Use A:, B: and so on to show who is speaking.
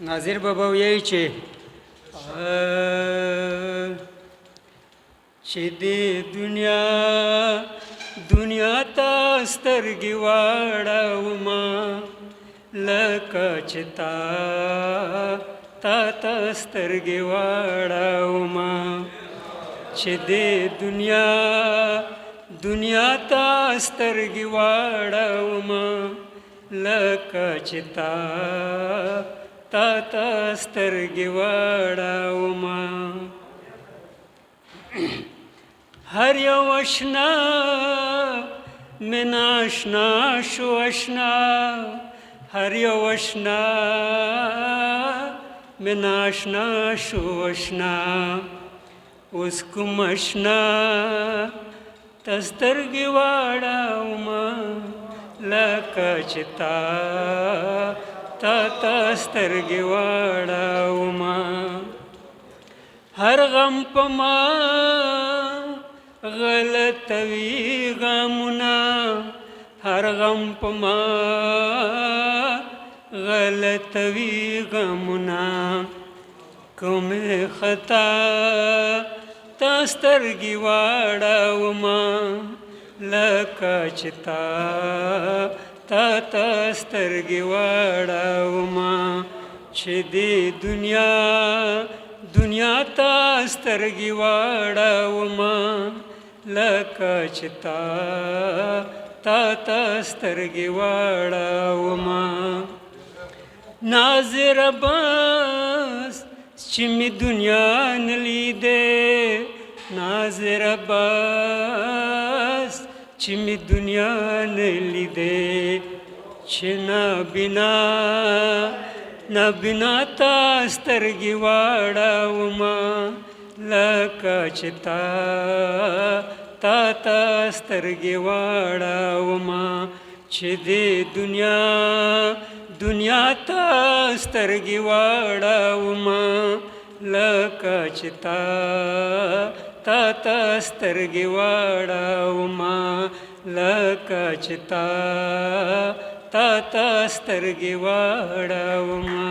A: नाज़िर बाबा यायचे چې دې دنیا ته سترګې واړومه لکه چې تا ته سترګې واړومه چې دې دنیا ته سترګې واړومه لکه چې تا ته سترګې واړومه هر یو اشنا مې ناشنا شو اشنا هر یو اشنا مې ناشنا شو اشنا اوس کوم اشنا ته سترګې واړومه لکه چې تا سترګې واړومه هر غم په ما غلطوي غمونه هر غم په ما غلطوي غمونه کومې خطا تا سترګې واړومه لکه چې تا سترګې واړومه چې دې دنیا ته سترګې واړومه لکه چې تا سترګې واړومه ناظره بس چې مې دنیا نه لیدې ناظره بس چې مې دنیا نه لیدې چې نابینا تا سترګې واړومه لکه چې تا سترګې واړومه چې دې دنیا ته سترګې واړومه لکه چې تا سترګې واړومه لکه چې تا سترګې واړومه